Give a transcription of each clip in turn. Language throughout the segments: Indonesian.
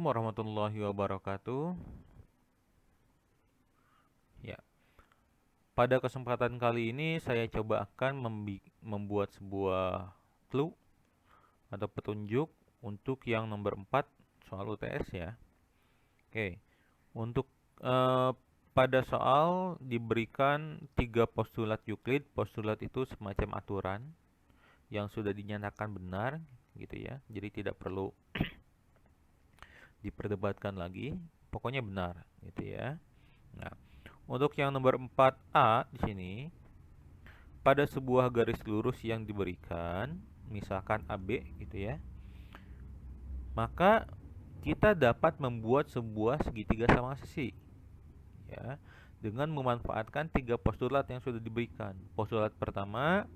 Assalamualaikum warahmatullahi wabarakatuh. Ya, pada kesempatan kali ini saya coba akan membuat sebuah clue atau petunjuk untuk yang nomor 4 soal UTS ya. Oke, untuk eh, pada soal diberikan 3 postulat Euclid. Postulat itu semacam aturan yang sudah dinyatakan benar gitu ya. Jadi tidak perlu diperdebatkan lagi, pokoknya benar gitu ya. Nah, untuk yang nomor 4A di sini, pada sebuah garis lurus yang diberikan, misalkan AB gitu ya, maka kita dapat membuat sebuah segitiga sama sisi ya, dengan memanfaatkan 3 postulat yang sudah diberikan. Postulat pertama,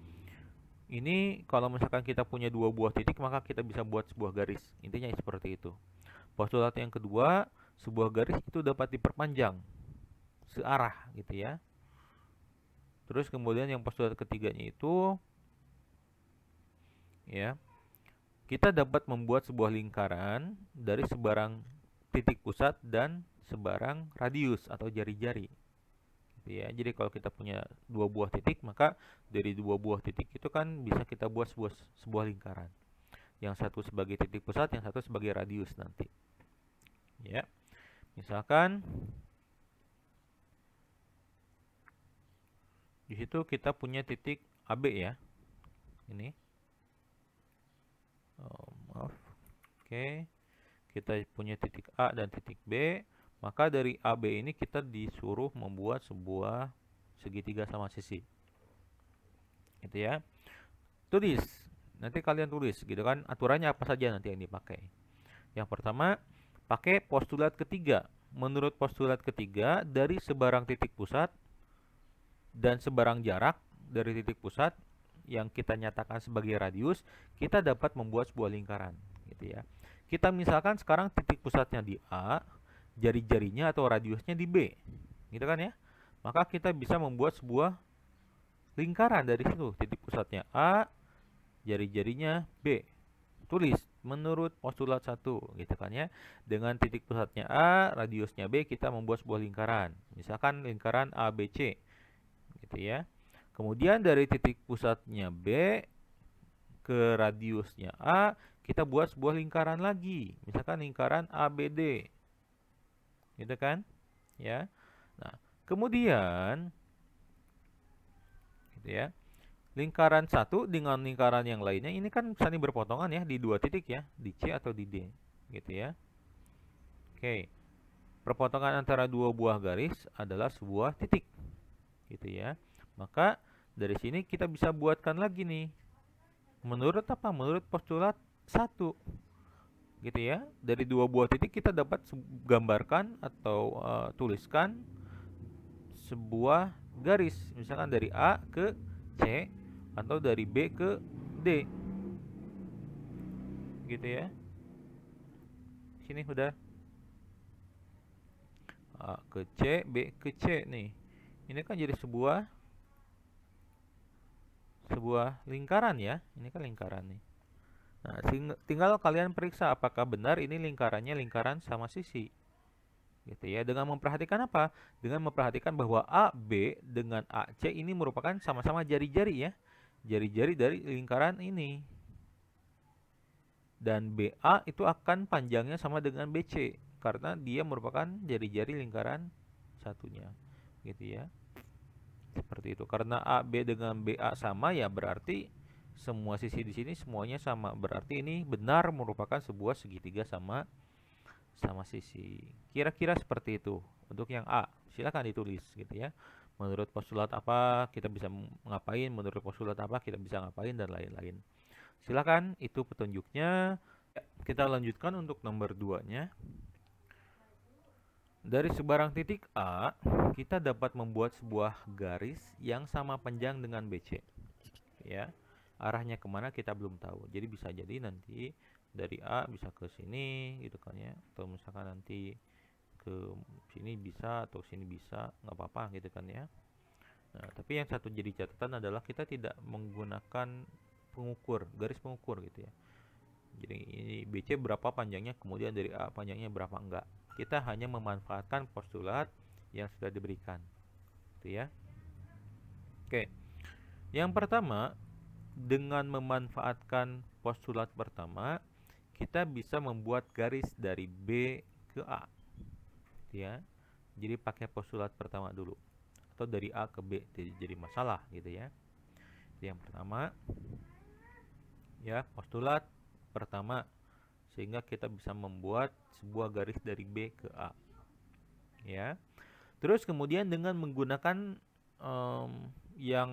ini kalau misalkan kita punya 2 buah titik, maka kita bisa buat sebuah garis. Intinya seperti itu. Postulat yang kedua, sebuah garis itu dapat diperpanjang searah gitu ya. Terus kemudian yang postulat ketiganya itu ya, kita dapat membuat sebuah lingkaran dari sebarang titik pusat dan sebarang radius atau jari-jari. Gitu ya. Jadi kalau kita punya 2 buah titik, maka dari 2 buah titik itu kan bisa kita buat sebuah lingkaran. Yang satu sebagai titik pusat, yang satu sebagai radius nanti. Ya. Misalkan di situ kita punya titik AB ya. Ini. Oh, maaf. Oke. Kita punya titik A dan titik B, maka dari AB ini kita disuruh membuat sebuah segitiga sama sisi. Gitu ya. Tulis. Nanti kalian tulis gitu kan, aturannya apa saja nanti yang dipakai. Yang pertama, pakai postulat ketiga. Menurut postulat ketiga, dari sebarang titik pusat dan sebarang jarak dari titik pusat yang kita nyatakan sebagai radius, kita dapat membuat sebuah lingkaran, gitu ya. Kita misalkan sekarang titik pusatnya di A, jari-jarinya atau radiusnya di B, gitu kan ya. Maka kita bisa membuat sebuah lingkaran dari situ, titik pusatnya A, jari-jarinya B. Tulis menurut postulat 1, gitu kan ya. Dengan titik pusatnya A, radiusnya B, kita membuat sebuah lingkaran. Misalkan lingkaran ABC, gitu ya. Kemudian dari titik pusatnya B ke radiusnya A, kita buat sebuah lingkaran lagi. Misalkan lingkaran ABD. Gitu kan? Ya. Nah, kemudian gitu ya. Lingkaran satu dengan lingkaran yang lainnya ini kan saling berpotongan ya di 2 titik ya, di C atau di D. Gitu ya. Oke. Perpotongan antara 2 buah garis adalah sebuah titik. Gitu ya. Maka dari sini kita bisa buatkan lagi nih. Menurut apa? Menurut postulat 1. Gitu ya. Dari 2 buah titik kita dapat gambarkan atau tuliskan sebuah garis. Misalkan dari A ke C atau dari B ke D. Gitu ya. Sini udah A ke C, B ke C nih. Ini kan jadi sebuah lingkaran ya. Ini kan lingkaran nih. Nah, tinggal kalian periksa apakah benar ini lingkarannya lingkaran sama sisi. Gitu ya. Dengan memperhatikan apa? Dengan memperhatikan bahwa AB dengan AC ini merupakan sama-sama jari-jari ya. Jari-jari dari lingkaran ini. Dan BA itu akan panjangnya sama dengan BC karena dia merupakan jari-jari lingkaran satunya. Gitu ya. Seperti itu. Karena AB dengan BA sama ya berarti semua sisi di sini semuanya sama. Berarti ini benar merupakan sebuah segitiga sama sisi. Kira-kira seperti itu. Untuk yang A, silakan ditulis gitu ya. Menurut postulat apa kita bisa ngapain, menurut postulat apa kita bisa ngapain dan lain-lain. Silakan, itu petunjuknya. Kita lanjutkan untuk nomor 2-nya. Dari sebarang titik A, kita dapat membuat sebuah garis yang sama panjang dengan BC. Ya, arahnya kemana kita belum tahu. Jadi bisa jadi nanti dari A bisa ke sini gitu kan ya. Atau misalkan nanti ke sini bisa atau sini bisa, nggak apa-apa gitu kan ya. Nah, tapi yang satu jadi catatan adalah kita tidak menggunakan pengukur, garis pengukur gitu ya. Jadi ini BC berapa panjangnya, kemudian dari A panjangnya berapa, enggak. Kita hanya memanfaatkan postulat yang sudah diberikan. Gitu ya. Oke. Yang pertama, dengan memanfaatkan postulat pertama, kita bisa membuat garis dari B ke A. Gitu ya. Jadi pakai postulat pertama dulu, atau dari A ke B, jadi masalah gitu ya. Jadi yang pertama ya, postulat pertama, sehingga kita bisa membuat sebuah garis dari B ke A ya. Terus kemudian dengan menggunakan yang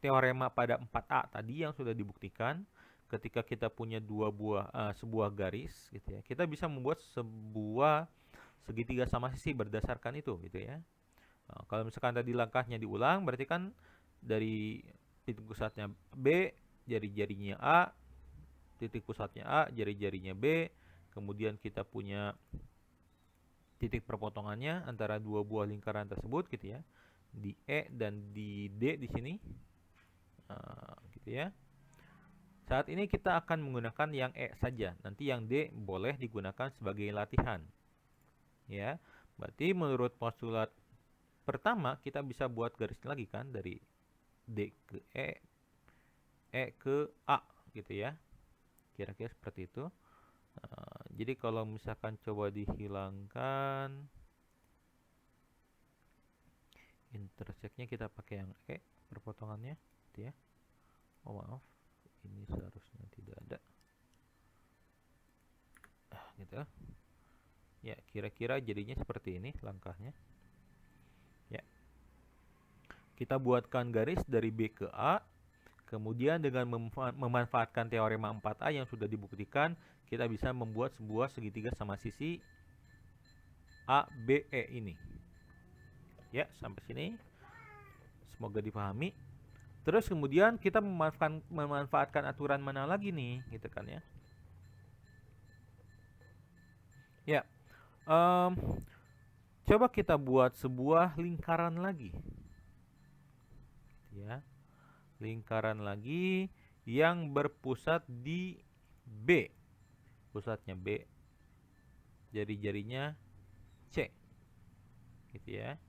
teorema pada 4A tadi yang sudah dibuktikan, ketika kita punya sebuah garis gitu ya, kita bisa membuat sebuah segitiga sama sisi berdasarkan itu gitu ya. Nah, kalau misalkan tadi langkahnya diulang, berarti kan dari titik pusatnya B, jari-jarinya A, titik pusatnya A, jari-jarinya B, kemudian kita punya titik perpotongannya antara dua buah lingkaran tersebut gitu ya, di E dan di D di sini, gitu ya. Saat ini kita akan menggunakan yang E saja, nanti yang D boleh digunakan sebagai latihan ya. Berarti menurut postulat pertama kita bisa buat garis lagi kan, dari D ke E, E ke A gitu ya, kira-kira seperti itu. Jadi kalau misalkan coba dihilangkan interseknya, kita pakai yang E perpotongannya gitu ya. Oh maaf, ini seharusnya tidak ada gitu ya. Kira-kira jadinya seperti ini langkahnya ya. Kita buatkan garis dari B ke A, kemudian dengan memanfaatkan teorema 4A yang sudah dibuktikan, kita bisa membuat sebuah segitiga sama sisi ABE ini. Ya, sampai sini semoga dipahami. Terus kemudian kita memanfaatkan aturan mana lagi nih, gitu kan ya. Ya, coba kita buat sebuah lingkaran lagi. Ya, lingkaran lagi yang berpusat di B. Pusatnya B, jari-jarinya C. Gitu ya.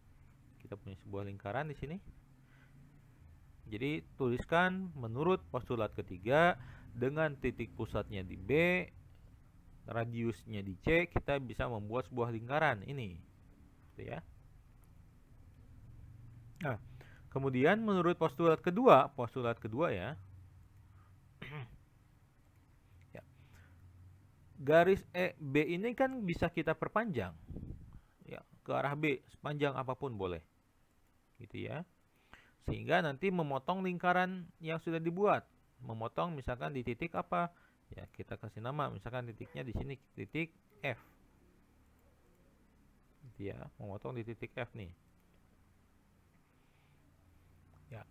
Kita punya sebuah lingkaran di sini. Jadi tuliskan menurut postulat ketiga, dengan titik pusatnya di B, radiusnya di C, kita bisa membuat sebuah lingkaran ini. Gitu ya. Nah, kemudian menurut postulat kedua ya. Ya. Garis EB ini kan bisa kita perpanjang. Ya, ke arah B, sepanjang apapun boleh. Gitu ya. Sehingga nanti memotong lingkaran yang sudah dibuat. Memotong misalkan di titik apa? Ya, kita kasih nama, misalkan titiknya di sini titik F. Gitu ya, memotong di titik F nih. Ya.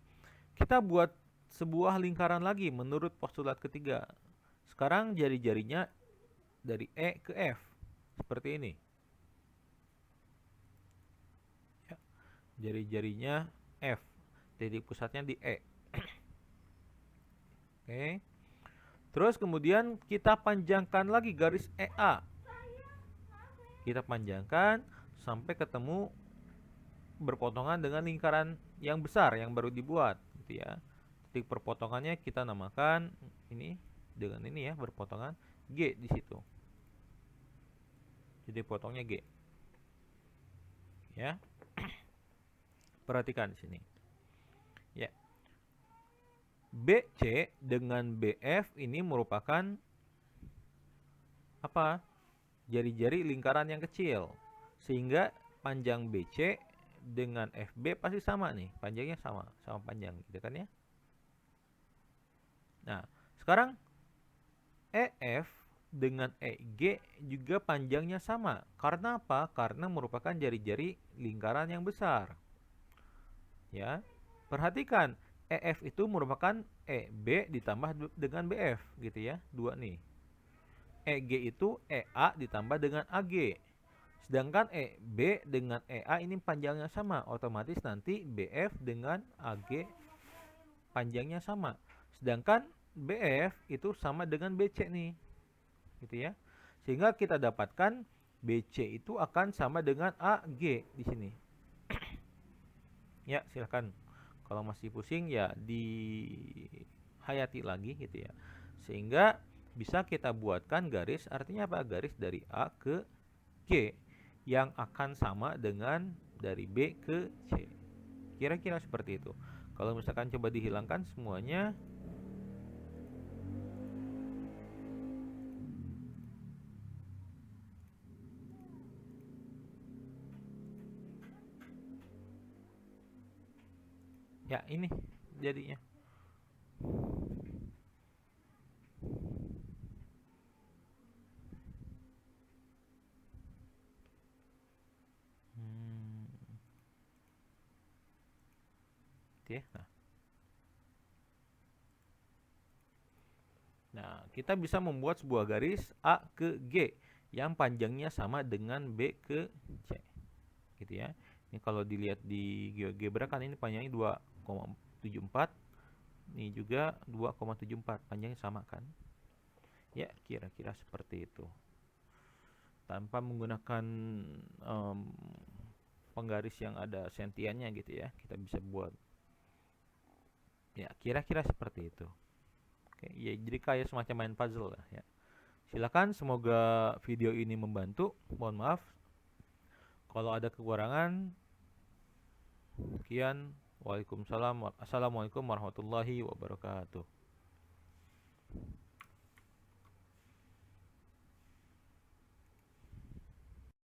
Kita buat sebuah lingkaran lagi menurut postulat ketiga. Sekarang jari-jarinya dari E ke F. Seperti ini. Ya. Jari-jarinya F. Titik pusatnya di E. Oke. Terus kemudian kita panjangkan lagi garis EA. Kita panjangkan sampai ketemu berpotongan dengan lingkaran yang besar yang baru dibuat gitu ya. Titik perpotongannya kita namakan ini dengan ini ya, berpotongan G di situ. Jadi potongnya G. Ya. Perhatikan di sini. Ya. BC dengan BF ini merupakan apa? Jari-jari lingkaran yang kecil. Sehingga panjang BC dengan FB pasti sama nih, panjangnya sama panjang gitu kan ya. Nah, sekarang EF dengan EG juga panjangnya sama. Karena apa? Karena merupakan jari-jari lingkaran yang besar. Ya. Perhatikan, EF itu merupakan EB ditambah dengan BF gitu ya, dua nih. EG itu EA ditambah dengan AG. Sedangkan EB dengan EA ini panjangnya sama, otomatis nanti BF dengan AG panjangnya sama. Sedangkan BF itu sama dengan BC nih. gitu ya. Sehingga kita dapatkan BC itu akan sama dengan AG di sini. Ya, silahkan. Kalau masih pusing ya dihayati lagi gitu ya. Sehingga bisa kita buatkan garis, artinya apa? Garis dari A ke G yang akan sama dengan dari B ke C. Kira-kira seperti itu. Kalau misalkan coba dihilangkan semuanya, ya ini jadinya. Oke, nah, kita bisa membuat sebuah garis A ke G yang panjangnya sama dengan B ke C. Gitu ya. Ini kalau dilihat di GeoGebra kan ini panjangnya 2,74. Ini juga 2,74, panjangnya sama kan? Ya, kira-kira seperti itu. Tanpa menggunakan penggaris yang ada sentiannya gitu ya, kita bisa buat. Ya, kira-kira seperti itu. Oke, ya jadi kayak semacam main puzzle lah ya. Silakan, semoga video ini membantu. Mohon maaf kalau ada kekurangan. Sekian. Waalaikumsalam. Assalamualaikum warahmatullahi wabarakatuh.